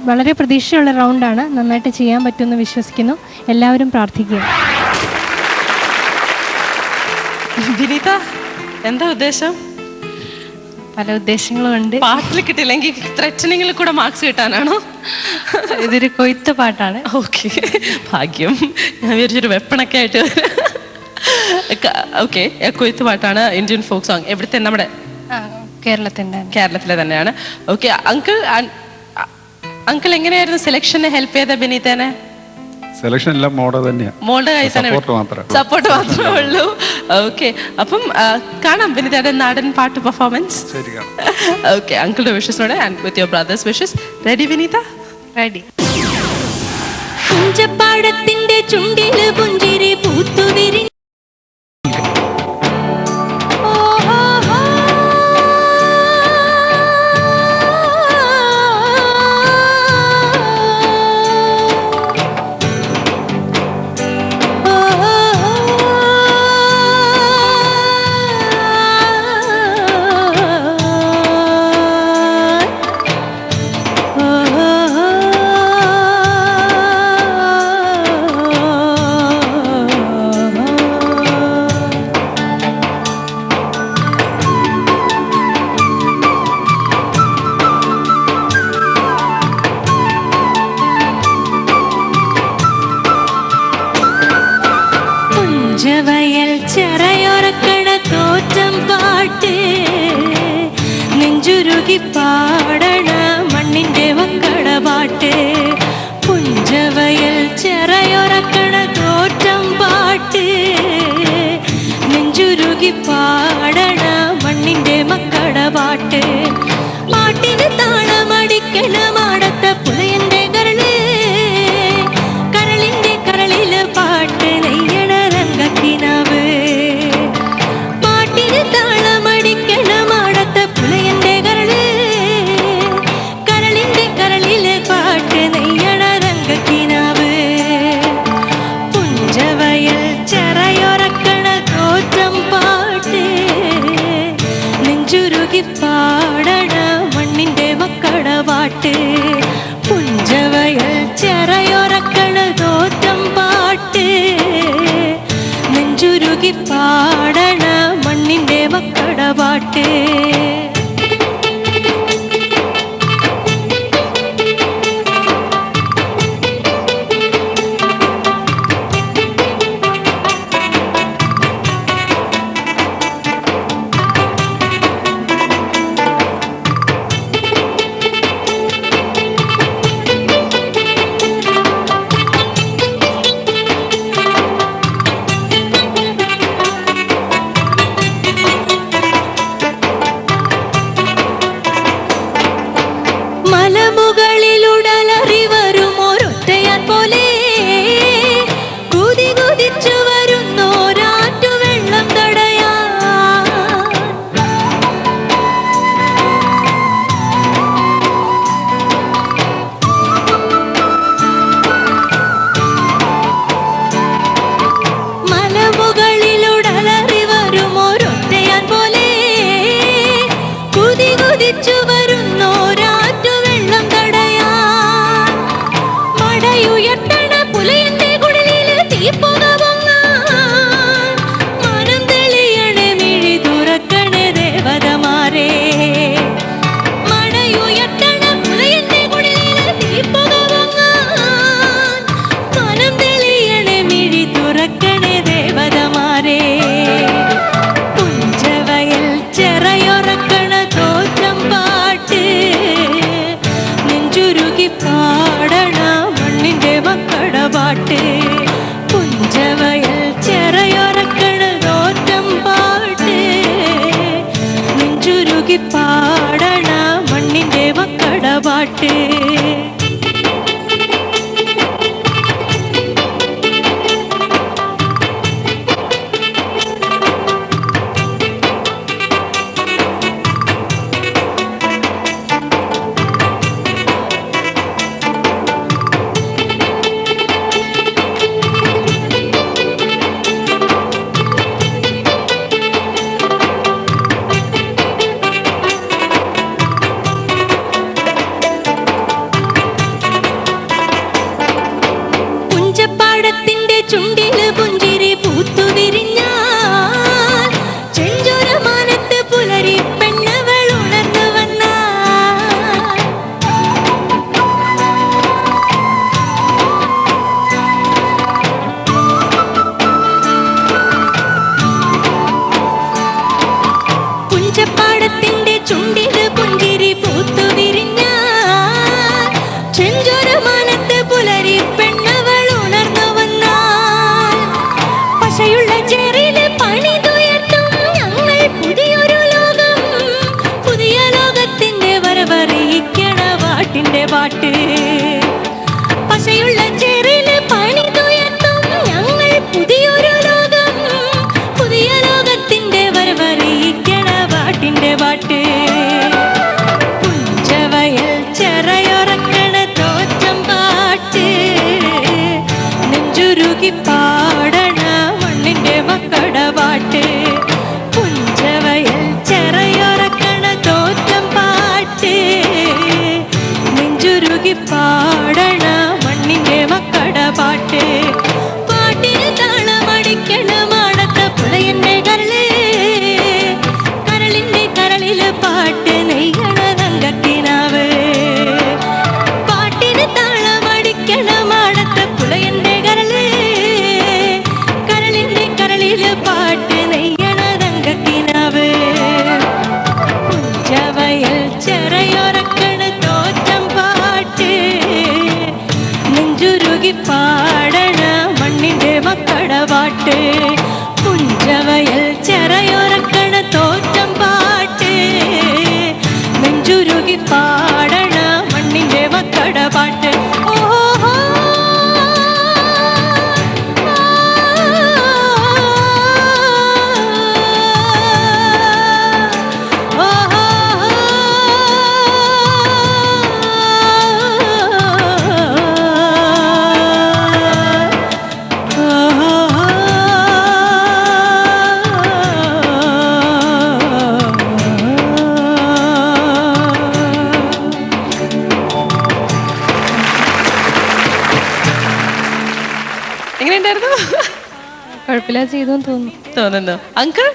വളരെ പ്രതീക്ഷയുള്ള റൗണ്ടാണ്. നന്നായിട്ട് ചെയ്യാൻ പറ്റുമെന്ന് വിശ്വസിക്കുന്നു. എല്ലാവരും പ്രാർത്ഥിക്കുക. വിനീത, എന്താ ഉദ്ദേശം? പല ഉദ്ദേശങ്ങളുമുണ്ട്. പാട്ടിൽ കിട്ടില്ലെങ്കിൽ ത്രെറ്റനിങ്ങിൽ കൂടെ മാർക്സ് കിട്ടാനാണോ? ഇതൊരു കൊയ്ത്ത് പാട്ടാണ്. ഓക്കെ, ഭാഗ്യം. ഞാൻ വിചാരിച്ചൊരു വെപ്പണൊക്കെ ആയിട്ട്. ഓക്കെ, കൊയ്ത്ത് പാട്ടാണ്. Indian folk song. എവിടുത്തെ? നമ്മുടെ കേരളത്തിലെ തന്നെയാണ്. ഓക്കെ, അങ്കിൾ എങ്ങനെയായിരുന്നു സെലക്ഷന് ഹെൽപ്പ് ചെയ്ത ബിനീതനെ? സെലക്ഷൻ എല്ലാം മോളുടെ തന്നെയാണ്. മോളുടെ കയ്യിൽ തന്നെ സപ്പോർട്ട് മാത്രമേ ഉള്ളൂ. ഓക്കെ, അപ്പം കാണാം ബിനീതയുടെ നാടൻ പാട്ട് പെർഫോമൻസ്. ഓക്കെ, അങ്കിളുടെ വിഷസിനോടെ and with your brothers wishes. Ready Vineetha? Ready. പുഞ്ചപ്പാടത്തിന്റെ ചുണ്ടില് പുഞ്ചിരി പൂത്തുവിരി വയൽ ചെറയൊറക്കണ തോറ്റം പാട്ട് നെഞ്ചുരുകി പാടണ മണ്ണിന്റെ മക്കള പാട്ട്. പുഞ്ചവയൽ ചെറയൊറക്കണ തോറ്റം പാട്ട് നെഞ്ചുരുകി പാടണ മണ്ണിന്റെ മക്കള പാട്ട്. പാട്ടിന് താളമടിക്കണ മാടത്ത പുലയന്റെ കരള് കരളിന്റെ കരളില് പാട്ട് നെയ്യണ രംഗക്കിനാവ്. പാട്ടിന് താളമടിക്കണ മാടത്ത പുലയന്റെ കരള് കരളിന്റെ കരളില് പാട്ട് നെയ്യണ രംഗക്കിനാവ്. പുഞ്ചവയൽ ചെറയൊറക്കണ തോറ്റം പാട്ട് നെഞ്ചുരുകി പാടണ മണ്ണിന്റെ മക്കള പാട്ട്. പുഞ്ചവയൽ ചെറയൊറക്കണ തോറ്റം പാട്ട് നെഞ്ചുരുകി പാടണ മണ്ണിന്റെ മക്കള പാട്ട്. മലമുകളിലുടലറി വരും ഒരൊറ്റയാൻ പോലെ കുതി കുതിച്ചു വരുന്നോരാറ്റു വെള്ളം തടയാൻ. മലമുകളിലുടലറി വരും ഒരൊറ്റയാൻ പോലെ കുതി കുതിച്ചു വരുന്നോരാറ്റു വെള്ളം തടയാൻ. മടയുയർത്തണ പുലയന്റെ കുടലില് തീപ്പുക പൊങ്ങാൻ. മനം തെളിയണേ മിഴി തുറക്കണേ ദേവതമാരെ. മടയുയർത്തണ പുലയന്റെ കുടലില് തീപ്പുക പൊങ്ങാൻ. മനം തെളിയണേ മിഴി തുറക്കണേ ദേവതമാരെ. പുഞ്ചവയൽ ചെറയൊറക്കണ തോറ്റം പാട്ട് നെഞ്ചുരുകി പാടണ മണ്ണിന്റെ മക്കള പാട്ട്. പുഞ്ചവയൽ ചെറയൊറക്കണ തോറ്റം പാട്ട് നെഞ്ചുരുകി പാടണ മണ്ണിന്റെ മക്കള പാട്ട്. പാട്ട് പശയുള്ള ചേറില് പണിതുയർത്തും ഞങ്ങൾ പുതിയൊരു ലോകം പുതിയ ലോകത്തിന്റെ വരവറിയിക്കണ പാട്ടിന്റെ പാട്ട് പുഞ്ചവയൽ ചെറയൊറക്കണ തോറ്റം പാട്ട് നെഞ്ചുരുകി പാടണ മണ്ണിന്റെ മക്കട പാട്ട് പുഞ്ചവയൽ ചെറയൊറക്കണ തോറ്റം പാട്ട് നെഞ്ചുരുകി പാടണ മണ്ണിന്റെ മക്കട പാട്ട് പാട്ടിന് താളമടിക്കണ മാടത്ത പുളയന്റെ കരള് കരളിന്റെ കരളില് പാട്ട് നെയ്യണ തങ്കക്കിനാവ് പാട്ടിന് താളമടിക്കണ മാടത്ത പുളയന്റെ കരള് കരളിന്റെ കരളില് പാട്ട് നെയ്യണ തങ്കക്കിനാവ് പുഞ്ചവയൽ ചെറയൊറക്കണ തോറ്റം പാട്ട് നെഞ്ചുരുകി പാടണ മണ്ണിന്റെ മക്കട പാട്ട് പുഞ്ചവയൽ ചെറയൊറക്കണ തോറ്റം പാട്ട് നെഞ്ചുരുകി പാടണ മണ്ണിന്റെ മക്കട പാട്ട് ഓഹോ എങ്ങനെയുണ്ടായിരുന്നു? കുഴപ്പമില്ല ചെയ്തു തോന്നുന്നു. തോന്നുന്നു. അങ്കിൾ